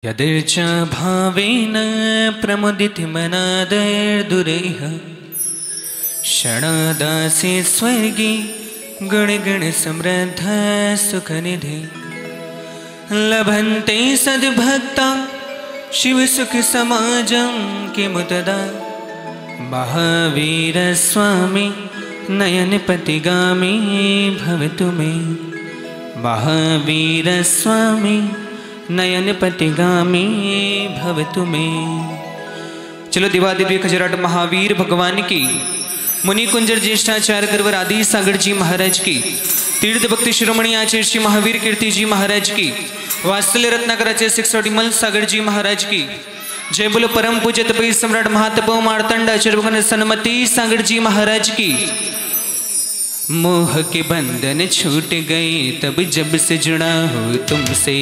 यदिर्च भावेन प्रमुदित मनादर्दुरेह क्षणादासी स्वर्गी गुणगण समृद्ध सुखनिधि लभन्ते सद्भक्ता शिव सुख समाजं किमुतदा महावीर स्वामी नयन पतिगामी भवतु मे महावीर स्वामी नयन पतिगामी भवतु मे। चलो दिवादिव्य खजराट महावीर भगवान की, मुनि कुंजर ज्येष्ठाचार्य गुरुवर आदि सागर जी महाराज की, तीर्थ भक्ति शिरोमणि आचार्य श्री महावीर कीर्ति जी महाराज की, वात्सल्य रत्नाकर आचार्य शिक्षामल सागर जी महाराज की जय बोलो। परम पूज्य तपई सम्राट महातपो मार्तंड आचार्य भगवान सन्मति सागर जी महाराज की। मोह के बंधन छूट गए तब जब से जुड़ा हो तुमसे,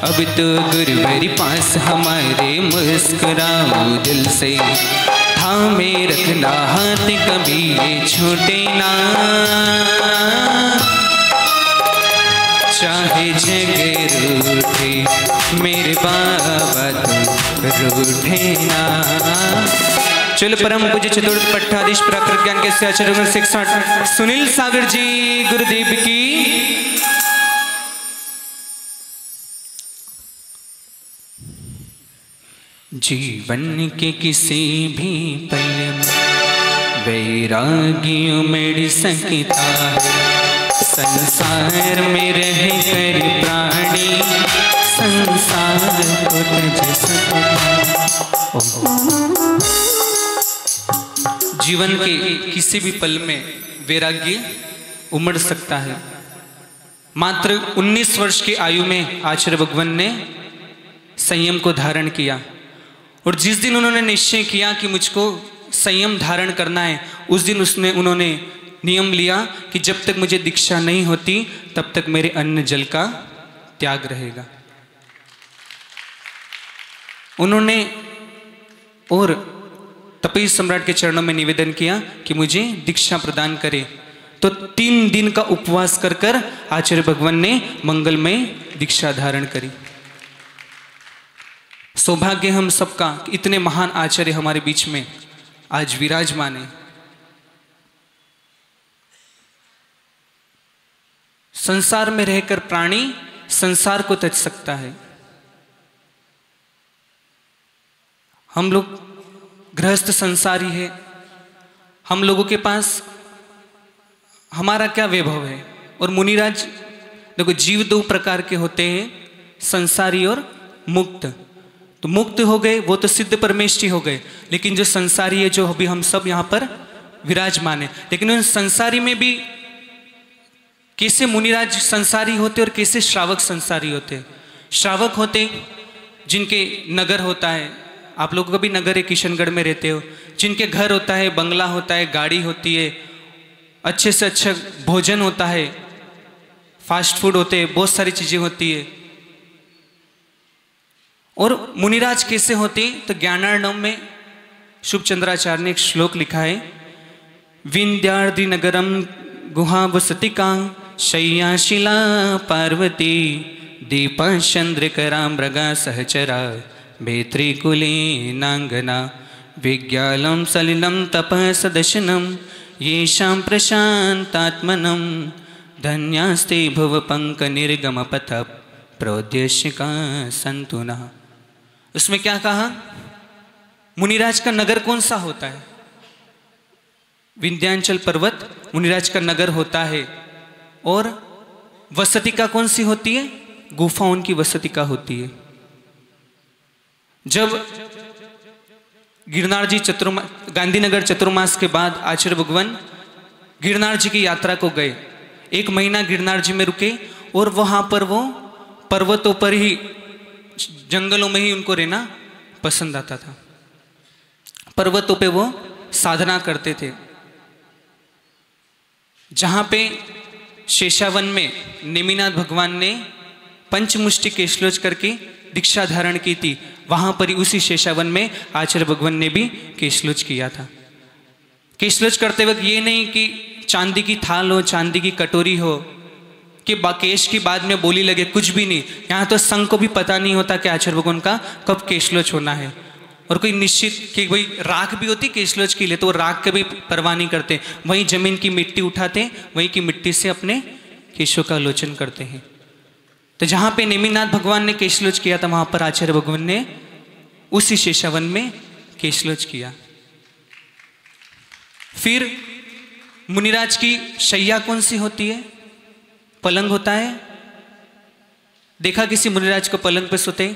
अब तो गुरुवर पास हमारे मुस्कुराओ दिल से। थामे रखना हाथ कभी ये छूटे ना, चाहे जग रूठे मेरे बाबा तुम रूठे ना। चलो परम पूज्य चतुर्थ पट्टाधीश प्राकृत ज्ञान के आचार्य 66 सुनील सागर जी गुरुदेव की। जीवन के किसी भी पल में वैरागी उमड़ सकता है, संसार में रह कर प्राणी संसार को त्यज सकता। जीवन के किसी भी पल में वैराग्य उमड़ सकता है। मात्र 19 वर्ष की आयु में आचार्य भगवान ने संयम को धारण किया, और जिस दिन उन्होंने निश्चय किया कि मुझको संयम धारण करना है, उस दिन उन्होंने नियम लिया कि जब तक मुझे दीक्षा नहीं होती तब तक मेरे अन्न जल का त्याग रहेगा। उन्होंने और तपई सम्राट के चरणों में निवेदन किया कि मुझे दीक्षा प्रदान करे। तो 3 दिन का उपवास कर कर आचार्य भगवान ने मंगलमय दीक्षा धारण करी। सौभाग्य हम सबका, इतने महान आचार्य हमारे बीच में आज विराजमान है। संसार में रहकर प्राणी संसार को त्यज सकता है। हम लोग गृहस्थ संसारी है, हम लोगों के पास हमारा क्या वैभव है। और मुनिराज देखो, जीव 2 प्रकार के होते हैं, संसारी और मुक्त। तो मुक्त हो गए वो तो सिद्ध परमेष्ठी हो गए, लेकिन जो संसारी है, जो अभी हम सब यहाँ पर विराजमान है, लेकिन उन संसारी में भी कैसे मुनिराज संसारी होते और कैसे श्रावक संसारी होते। श्रावक होते जिनके नगर होता है, आप लोगों का भी नगर है, किशनगढ़ में रहते हो, जिनके घर होता है, बंगला होता है, गाड़ी होती है, अच्छे से अच्छा भोजन होता है, फास्ट फूड होते हैं, बहुत सारी चीजें होती है। और मुनिराज कैसे होते, तो ज्ञानार्णव में शुभचंद्राचार्य ने एक श्लोक लिखा है, विंध्याद्रि नगरम गुहा वसतिका शय्याशिला पार्वती दीपा चंद्रकरा मृगा सहचरा भेत्रिकुले नांगना विज्ञालम सलिलम तपः सदशनम येषां प्रशांतात्मनम धन्यास्ते भुव पंक निर्गम पथ प्रोद्यशिका संतुना। उसमें क्या कहा, मुनिराज का नगर कौन सा होता है, विंध्याचल पर्वत मुनिराज का नगर होता है। और वसतिका कौन सी होती है, गुफा उनकी वसतिका होती है। जब गिरनार जी गांधीनगर चतुर्मास के बाद आचार्य भगवान गिरनार जी की यात्रा को गए, 1 महीना गिरनार जी में रुके, और वहां पर वो पर्वतों पर ही, जंगलों में ही उनको रहना पसंद आता था। पर्वतों पे वो साधना करते थे। जहां पे शेषावन में नेमिनाथ भगवान ने पंचमुष्टि केशलोच करके दीक्षा धारण की थी, वहां पर ही उसी शेषावन में आचार्य भगवान ने भी केशलोच किया था। केशलोच करते वक्त ये नहीं कि चांदी की थाल हो, चांदी की कटोरी हो, कि केश की बाद में बोली लगे, कुछ भी नहीं। यहाँ तो संघ को भी पता नहीं होता कि आचार्य भगवान का कब केशलोच होना है, और कोई निश्चित कि भाई राख भी होती केशलोच के लिए, तो वो राख के भी परवाह नहीं करते, वहीं जमीन की मिट्टी उठाते, वहीं की मिट्टी से अपने केशों का लोचन करते हैं। तो जहाँ पे नेमिनाथ भगवान ने केशलोच किया था, वहाँ पर आचार्य भगवान ने उसी शेषावन में केशलोच किया। फिर मुनिराज की शैया कौन सी होती है? पलंग होता है। देखा किसी मुनिराज को पलंग पे सोते?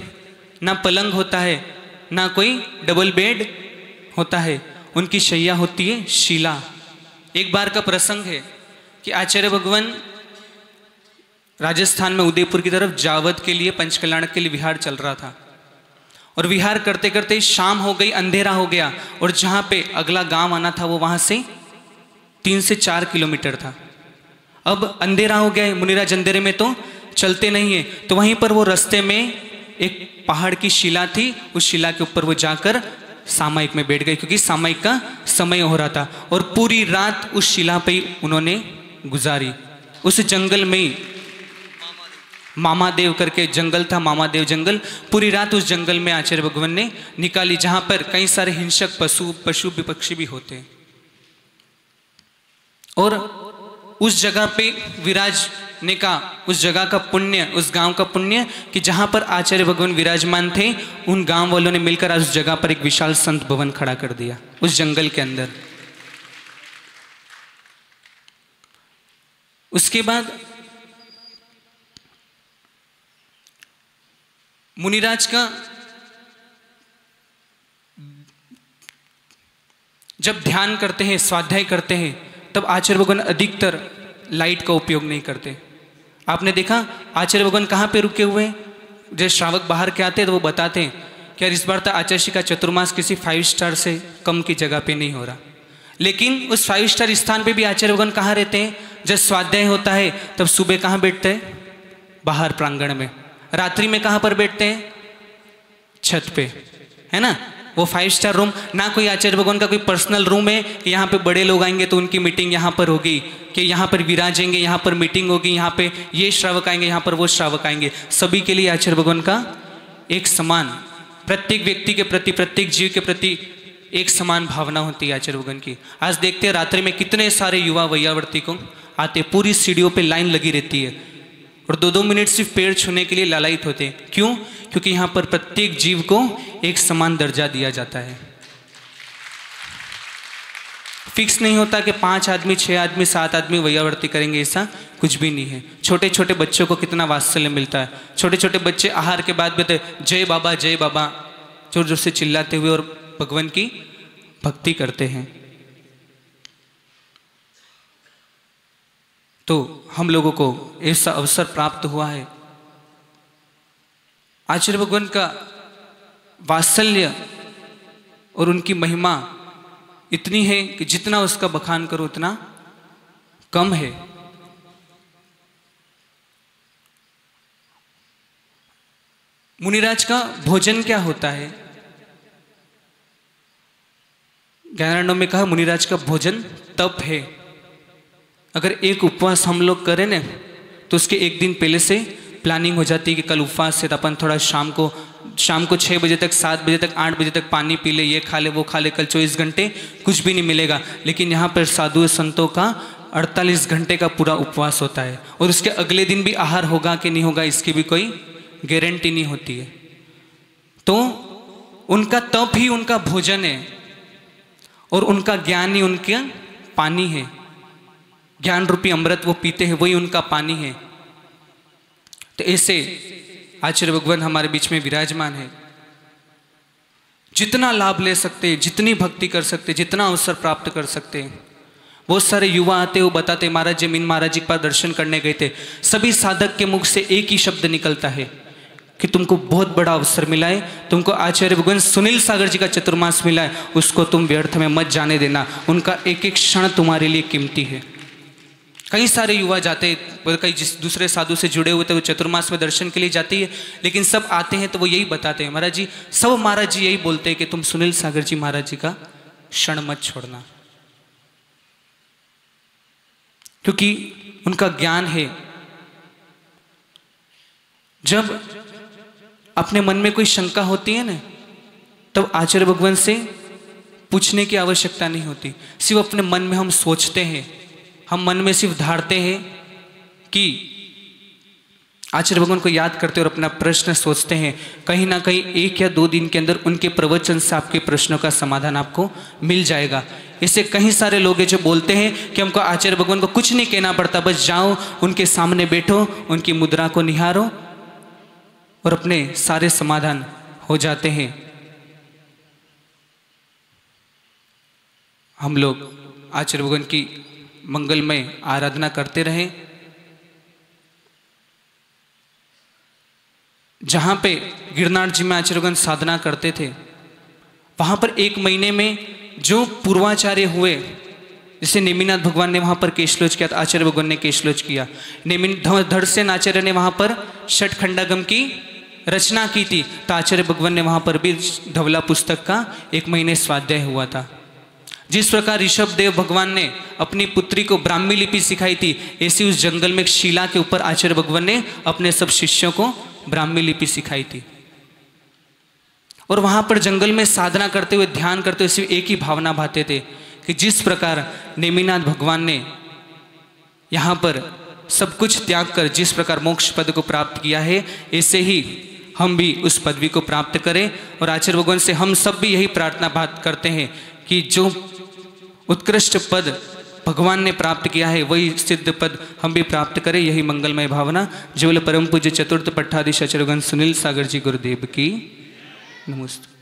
ना पलंग होता है, ना कोई डबल बेड होता है, उनकी शैया होती है शिला। एक बार का प्रसंग है कि आचार्य भगवान राजस्थान में उदयपुर की तरफ जावद के लिए, पंचकल्याण के लिए विहार चल रहा था, और विहार करते करते शाम हो गई, अंधेरा हो गया, और जहाँ पे अगला गांव आना था वो वहाँ से 3 से 4 किलोमीटर था। अब अंधेरा हो गया है, मुनिराज अंधेरे में तो चलते नहीं है, तो वहीं पर वो रास्ते में एक पहाड़ की शिला थी, उस शिला के ऊपर वो जाकर सामायिक में बैठ गए, क्योंकि सामायिक का समय हो रहा था, और पूरी रात उस शिला पे उन्होंने गुजारी। उस जंगल में मामादेव करके जंगल था, मामादेव जंगल, पूरी रात उस जंगल में आचार्य भगवान ने निकाली, जहां पर कई सारे हिंसक पशु विपक्षी भी होते हैं। और उस जगह पे विराजने का, उस जगह का पुण्य, उस गांव का पुण्य, कि जहां पर आचार्य भगवान विराजमान थे, उन गांव वालों ने मिलकर आज उस जगह पर एक विशाल संत भवन खड़ा कर दिया उस जंगल के अंदर। उसके बाद मुनिराज का जब ध्यान करते हैं, स्वाध्याय करते हैं, तब आचार्य भगवान अधिकतर लाइट का उपयोग नहीं करते। आपने देखा आचार्य भगवान कहाँ पे रुके हुए हैं? जब श्रावक बाहर के आते हैं तो वो बताते हैं कि यार इस बार तो आचार्य का चतुर्मास किसी 5 स्टार से कम की जगह पे नहीं हो रहा। लेकिन उस 5 स्टार स्थान पे भी आचार्य भगवान कहाँ रहते हैं? जब स्वाध्याय होता है तब सुबह कहाँ बैठते हैं? बाहर प्रांगण में। रात्रि में कहाँ पर बैठते हैं? छत पे, है ना। वो 5 स्टार रूम, ना कोई आचार्य भगवान का कोई पर्सनल रूम है कि यहाँ पे बड़े लोग आएंगे तो उनकी मीटिंग यहाँ पर होगी, कि यहाँ पर विराजेंगे, यहाँ पर मीटिंग होगी, यहाँ पे ये श्रावक आएंगे, यहाँ पर वो श्रावक आएंगे। सभी के लिए आचार्य भगवान का एक समान, प्रत्येक व्यक्ति के प्रति, प्रत्येक जीव के प्रति एक समान भावना होती है आचार्य भगवान की। आज देखते हैं रात्रि में कितने सारे युवा वैयावर्ती को आते, पूरी सीढ़ियों पर लाइन लगी रहती है, और 2-2 मिनट सिर्फ पैर छूने के लिए लालायित होते हैं। क्यों? क्योंकि यहाँ पर प्रत्येक जीव को एक समान दर्जा दिया जाता है। फिक्स नहीं होता कि 5 आदमी, 6 आदमी, 7 आदमी वैयावर्ती करेंगे, ऐसा कुछ भी नहीं है। छोटे छोटे बच्चों को कितना वात्सल्य मिलता है। छोटे छोटे बच्चे आहार के बाद भी जय बाबा, जय बाबा जोर जोर से चिल्लाते हुए और भगवान की भक्ति करते हैं। तो हम लोगों को ऐसा अवसर प्राप्त हुआ है। आचार्य भगवान का वात्सल्य और उनकी महिमा इतनी है कि जितना उसका बखान करो उतना कम है। मुनिराज का भोजन क्या होता है? ज्ञानानंद में कहा मुनिराज का भोजन तप है। अगर एक उपवास हम लोग करें ना तो उसके एक दिन पहले से प्लानिंग हो जाती है कि कल उपवास से, तो अपन थोड़ा शाम को 6 बजे तक, 7 बजे तक, 8 बजे तक पानी पी ले, ये खा ले, वो खा ले, कल 24 घंटे कुछ भी नहीं मिलेगा। लेकिन यहाँ पर साधु संतों का 48 घंटे का पूरा उपवास होता है, और उसके अगले दिन भी आहार होगा कि नहीं होगा इसकी भी कोई गारंटी नहीं होती है। तो उनका तप ही उनका भोजन है, और उनका ज्ञान ही उनका पानी है। ज्ञान रूपी अमृत वो पीते हैं, वही उनका पानी है। तो ऐसे आचार्य भगवान हमारे बीच में विराजमान है। जितना लाभ ले सकते हैं, जितनी भक्ति कर सकते हैं, जितना अवसर प्राप्त कर सकते हैं। बहुत सारे युवा आते, वो बताते महाराज जी, मीन महाराज जी के पास दर्शन करने गए थे। सभी साधक के मुख से एक ही शब्द निकलता है कि तुमको बहुत बड़ा अवसर मिला है, तुमको आचार्य भगवान सुनील सागर जी का चतुर्मास मिला है, उसको तुम व्यर्थ में मत जाने देना। उनका एक एक क्षण तुम्हारे लिए कीमती है। कई सारे युवा जाते, कई जिस दूसरे साधु से जुड़े हुए थे वो चतुर्मास में दर्शन के लिए जाती है, लेकिन सब आते हैं तो वो यही बताते हैं महाराज जी, सब महाराज जी यही बोलते हैं कि तुम सुनील सागर जी महाराज जी का क्षण मत छोड़ना, क्योंकि उनका ज्ञान है जब अपने मन में कोई शंका होती है ना, तब आचार्य भगवान से पूछने की आवश्यकता नहीं होती। सिर्फ अपने मन में हम सोचते हैं, हम मन में सिर्फ धारते हैं कि आचार्य भगवान को याद करते और अपना प्रश्न सोचते हैं। कहीं ना कहीं 1 या 2 दिन के अंदर उनके प्रवचन से आपके प्रश्नों का समाधान आपको मिल जाएगा। इससे कई सारे लोग हैं जो बोलते हैं कि हमको आचार्य भगवान को कुछ नहीं कहना पड़ता, बस जाओ उनके सामने बैठो, उनकी मुद्रा को निहारो और अपने सारे समाधान हो जाते हैं। हम लोग आचार्य भगवान की मंगलमय आराधना करते रहें। जहाँ पे गिरनार जी में आचार्य भगवान साधना करते थे, वहाँ पर 1 महीने में जो पूर्वाचार्य हुए, जैसे नेमिनाथ भगवान ने वहाँ पर केशलोच किया, आचार्य भगवान ने केशलोच किया। धड़सेन आचार्य ने वहाँ पर षटखंडागम की रचना की थी, तो आचार्य भगवान ने वहाँ पर भी धवला पुस्तक का 1 महीने स्वाध्याय हुआ था। जिस प्रकार ऋषभ देव भगवान ने अपनी पुत्री को ब्राह्मी लिपि सिखाई थी, ऐसी उस जंगल में एक शिला के ऊपर आचार्य भगवान ने अपने सब शिष्यों को ब्राह्मी लिपि सिखाई थी। और वहां पर जंगल में साधना करते हुए, ध्यान करते हुए सिर्फ एक ही भावना भाते थे कि जिस प्रकार नेमिनाथ भगवान ने यहाँ पर सब कुछ त्याग कर जिस प्रकार मोक्ष पद को प्राप्त किया है, ऐसे ही हम भी उस पदवी को प्राप्त करें। और आचार्य भगवान से हम सब भी यही प्रार्थना बात करते हैं कि जो उत्कृष्ट पद भगवान ने प्राप्त किया है, वही सिद्ध पद हम भी प्राप्त करें। यही मंगलमय भावना। जो बोले परम पूज्य चतुर्थ पट्टाधीश आचार्य भगवान सुनील सागर जी गुरुदेव की नमस्ते।